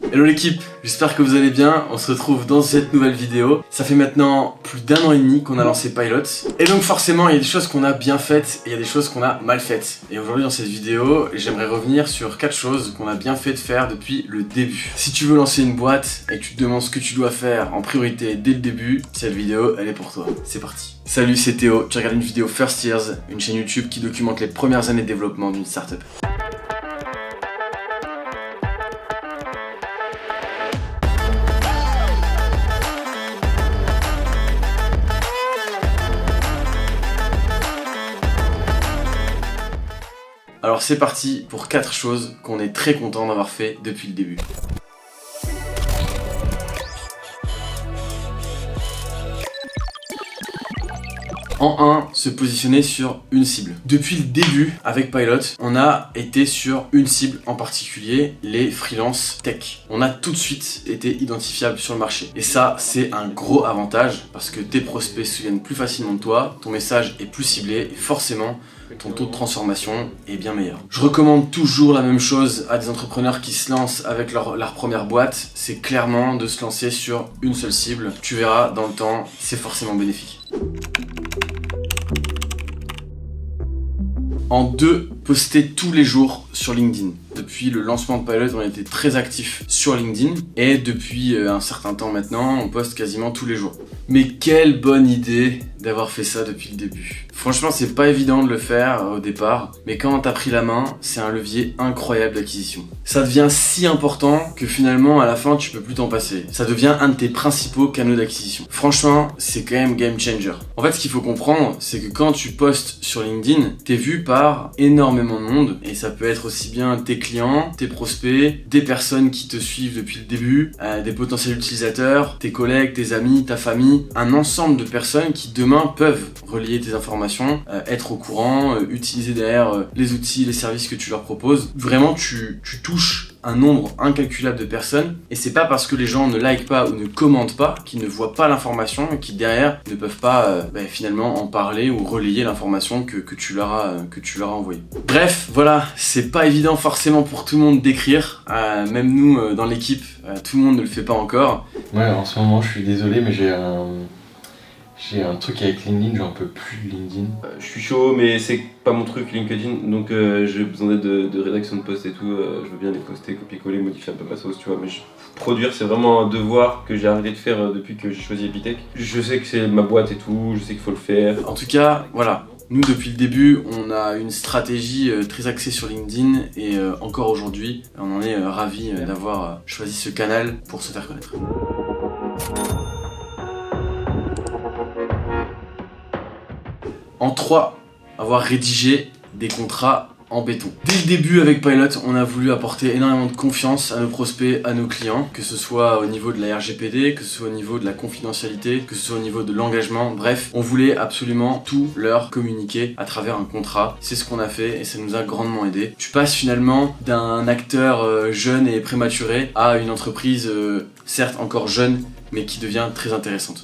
Hello l'équipe, j'espère que vous allez bien, on se retrouve dans cette nouvelle vidéo. Ça fait maintenant plus d'1 an et demi qu'on a lancé Pilot. Et donc forcément il y a des choses qu'on a bien faites et il y a des choses qu'on a mal faites. Et aujourd'hui dans cette vidéo, j'aimerais revenir sur 4 choses qu'on a bien fait de faire depuis le début. Si tu veux lancer une boîte et que tu te demandes ce que tu dois faire en priorité dès le début, cette vidéo elle est pour toi. C'est parti. Salut, c'est Théo, tu regardes une vidéo First Years, une chaîne YouTube qui documente les premières années de développement d'une startup. Alors c'est parti pour 4 choses qu'on est très content d'avoir fait depuis le début. En 1, se positionner sur une cible. Depuis le début, avec Pilot, on a été sur une cible en particulier, les freelance tech. On a tout de suite été identifiable sur le marché. Et ça, c'est un gros avantage parce que tes prospects se souviennent plus facilement de toi, ton message est plus ciblé et forcément, ton taux de transformation est bien meilleur. Je recommande toujours la même chose à des entrepreneurs qui se lancent avec leur première boîte, c'est clairement de se lancer sur une seule cible. Tu verras, dans le temps, c'est forcément bénéfique. En 2, poster tous les jours sur LinkedIn. Depuis le lancement de Pilot, on a été très actifs sur LinkedIn et depuis un certain temps maintenant, on poste quasiment tous les jours. Mais quelle bonne idée d'avoir fait ça depuis le début. Franchement, c'est pas évident de le faire au départ, mais quand t'as pris la main, c'est un levier incroyable d'acquisition. Ça devient si important que finalement, à la fin, tu peux plus t'en passer. Ça devient un de tes principaux canaux d'acquisition. Franchement, c'est quand même game changer. En fait, ce qu'il faut comprendre, c'est que quand tu postes sur LinkedIn, t'es vu par énormément de monde, et ça peut être aussi bien tes clients, tes prospects, des personnes qui te suivent depuis le début, des potentiels utilisateurs, tes collègues, tes amis, ta famille, un ensemble de personnes qui demain peuvent relier tes informations, être au courant, utiliser derrière les outils, les services que tu leur proposes. Vraiment, tu touches un nombre incalculable de personnes et c'est pas parce que les gens ne likent pas ou ne commentent pas qu'ils ne voient pas l'information et qui derrière ne peuvent pas finalement en parler ou relayer l'information que tu leur as envoyée. Bref, voilà, c'est pas évident forcément pour tout le monde d'écrire, même nous dans l'équipe, tout le monde ne le fait pas encore. Ouais, en ce moment je suis désolé mais j'ai un truc avec LinkedIn, j'en peux plus de LinkedIn. Je suis chaud, mais c'est pas mon truc LinkedIn, donc j'ai besoin d'aide de rédaction de posts et tout. Je veux bien les poster, copier-coller, modifier un peu ma sauce, tu vois. Mais produire, c'est vraiment un devoir que j'ai arrêté de faire depuis que j'ai choisi Epitech. Je sais que c'est ma boîte et tout, je sais qu'il faut le faire. En tout cas, voilà. Nous, depuis le début, on a une stratégie très axée sur LinkedIn et encore aujourd'hui, on en est ravis d'avoir choisi ce canal pour se faire connaître. En 3, avoir rédigé des contrats en béton. Dès le début avec Pilot, on a voulu apporter énormément de confiance à nos prospects, à nos clients, que ce soit au niveau de la RGPD, que ce soit au niveau de la confidentialité, que ce soit au niveau de l'engagement, bref, on voulait absolument tout leur communiquer à travers un contrat. C'est ce qu'on a fait et ça nous a grandement aidé. Tu passes finalement d'un acteur jeune et prématuré à une entreprise certes encore jeune, mais qui devient très intéressante.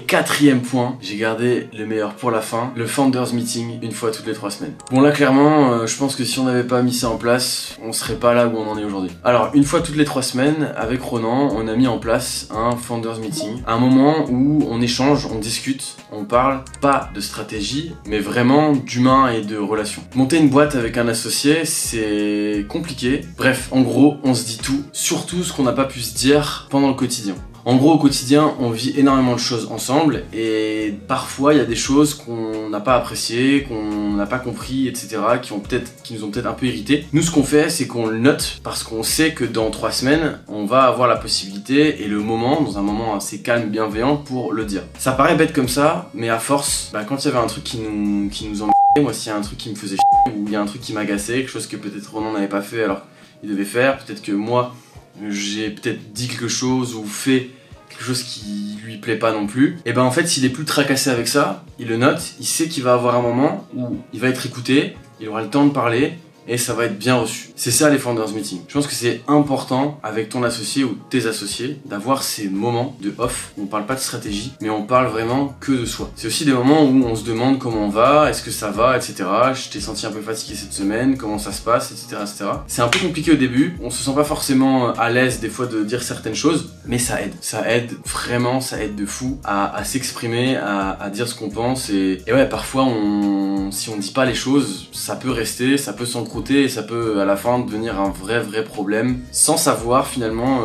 4e point, j'ai gardé le meilleur pour la fin, le Founders Meeting une fois toutes les 3 semaines. Bon là clairement, je pense que si on n'avait pas mis ça en place, on serait pas là où on en est aujourd'hui. Alors une fois toutes les 3 semaines, avec Ronan, on a mis en place un Founders Meeting, un moment où on échange, on discute, on parle pas de stratégie, mais vraiment d'humain et de relations. Monter une boîte avec un associé, c'est compliqué. Bref, en gros, on se dit tout, surtout ce qu'on n'a pas pu se dire pendant le quotidien. En gros, au quotidien, on vit énormément de choses ensemble et parfois, il y a des choses qu'on n'a pas appréciées, qu'on n'a pas compris, etc., qui nous ont peut-être un peu irrités. Nous, ce qu'on fait, c'est qu'on le note parce qu'on sait que dans 3 semaines, on va avoir la possibilité et le moment, dans un moment assez calme, bienveillant, pour le dire. Ça paraît bête comme ça, mais à force, quand il y avait un truc qui nous embêtait, moi, s'il y a un truc qui me faisait chier ou il y a un truc qui m'agaçait, quelque chose que peut-être Ronan n'avait pas fait alors qu'il devait faire, peut-être que moi, j'ai peut-être dit quelque chose ou fait quelque chose qui lui plaît pas non plus, et en fait s'il est plus tracassé avec ça, il le note, il sait qu'il va avoir un moment où il va être écouté, il aura le temps de parler et ça va être bien reçu. C'est ça les founders meetings. Je pense que c'est important avec ton associé ou tes associés d'avoir ces moments de off où on parle pas de stratégie, mais on parle vraiment que de soi. C'est aussi des moments où on se demande comment on va, est-ce que ça va, etc. Je t'ai senti un peu fatigué cette semaine, comment ça se passe, etc. etc. C'est un peu compliqué au début, on se sent pas forcément à l'aise des fois de dire certaines choses, mais ça aide. Ça aide vraiment, ça aide de fou à s'exprimer, à dire ce qu'on pense et ouais, parfois si on dit pas les choses, ça peut rester, ça peut s'encrouter et ça peut à la fin devenir un vrai problème sans savoir finalement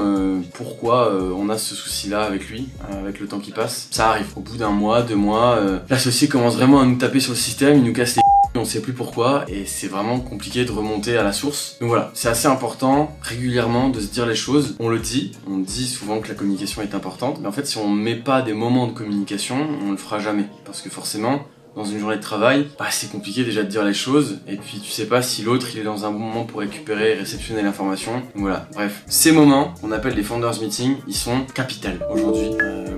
pourquoi on a ce souci-là avec lui, avec le temps qui passe. Ça arrive. Au bout d'un mois, 2 mois, l'associé commence vraiment à nous taper sur le système, il nous casse les on sait plus pourquoi et c'est vraiment compliqué de remonter à la source. Donc voilà, c'est assez important régulièrement de se dire les choses. On dit souvent que la communication est importante, mais en fait si on met pas des moments de communication, on le fera jamais. Parce que forcément, dans une journée de travail, c'est compliqué déjà de dire les choses, et puis tu sais pas si l'autre il est dans un bon moment pour récupérer et réceptionner l'information. Donc voilà, bref. Ces moments, qu'on appelle les founders meetings, ils sont capitaux aujourd'hui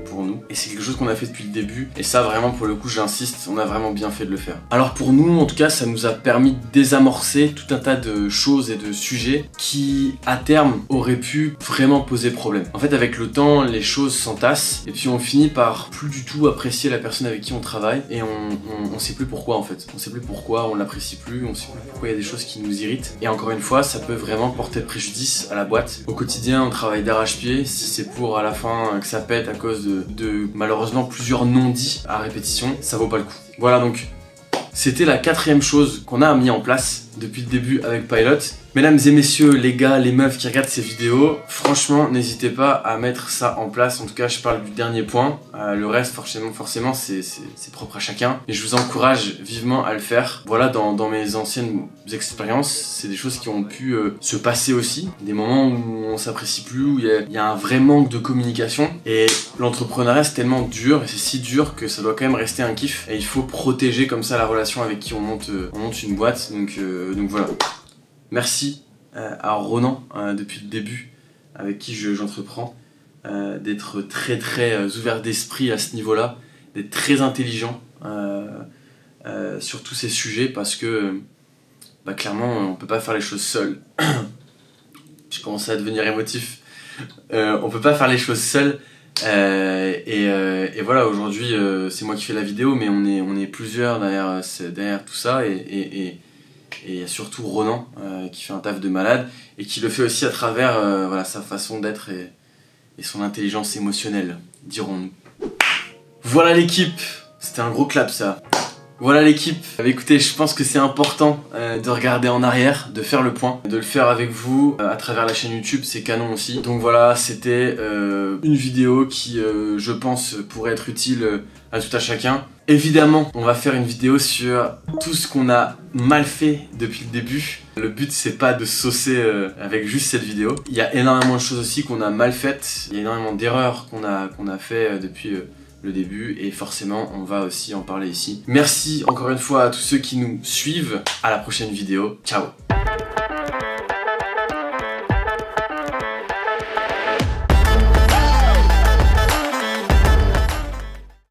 pour nous, et c'est quelque chose qu'on a fait depuis le début, et ça vraiment pour le coup j'insiste, on a vraiment bien fait de le faire. Alors pour nous, en tout cas, ça nous a permis de désamorcer tout un tas de choses et de sujets qui, à terme, auraient pu vraiment poser problème. En fait, avec le temps, les choses s'entassent, et puis on finit par plus du tout apprécier la personne avec qui on travaille, et on sait plus pourquoi en fait. On sait plus pourquoi, on l'apprécie plus, on sait plus pourquoi il y a des choses qui nous irritent. Et encore une fois, ça peut vraiment porter préjudice à la boîte. Au quotidien, on travaille d'arrache-pied. Si c'est pour à la fin que ça pète à cause de malheureusement plusieurs non-dits à répétition, ça vaut pas le coup. Voilà donc, c'était la 4e chose qu'on a mis en place depuis le début avec Pilot. Mesdames et messieurs, les gars, les meufs qui regardent ces vidéos, franchement, n'hésitez pas à mettre ça en place. En tout cas, je parle du dernier point. Le reste, forcément, c'est propre à chacun. Et je vous encourage vivement à le faire. Voilà, dans mes anciennes expériences, c'est des choses qui ont pu se passer aussi. Des moments où on s'apprécie plus, où il y a un vrai manque de communication. Et l'entrepreneuriat, c'est tellement dur, et c'est si dur que ça doit quand même rester un kiff. Et il faut protéger comme ça la relation avec qui on monte une boîte. Donc voilà. Merci à Ronan depuis le début avec qui j'entreprends d'être très ouvert d'esprit à ce niveau-là, d'être très intelligent sur tous ces sujets parce que clairement on peut pas faire les choses seul. Je commence à devenir émotif. On peut pas faire les choses seul. Et voilà, aujourd'hui c'est moi qui fais la vidéo, mais on est plusieurs derrière tout ça et surtout Ronan qui fait un taf de malade et qui le fait aussi à travers sa façon d'être et son intelligence émotionnelle, dirons-nous. Voilà l'équipe, c'était un gros clap ça. Voilà l'équipe. Écoutez, je pense que c'est important de regarder en arrière, de faire le point, de le faire avec vous à travers la chaîne YouTube, c'est canon aussi. Donc voilà, c'était une vidéo qui, je pense, pourrait être utile à tout à chacun. Évidemment, on va faire une vidéo sur tout ce qu'on a mal fait depuis le début. Le but, c'est pas de saucer avec juste cette vidéo. Il y a énormément de choses aussi qu'on a mal faites. Il y a énormément d'erreurs qu'on a fait depuis le début et forcément on va aussi en parler ici. Merci encore une fois à tous ceux qui nous suivent. À la prochaine vidéo. Ciao.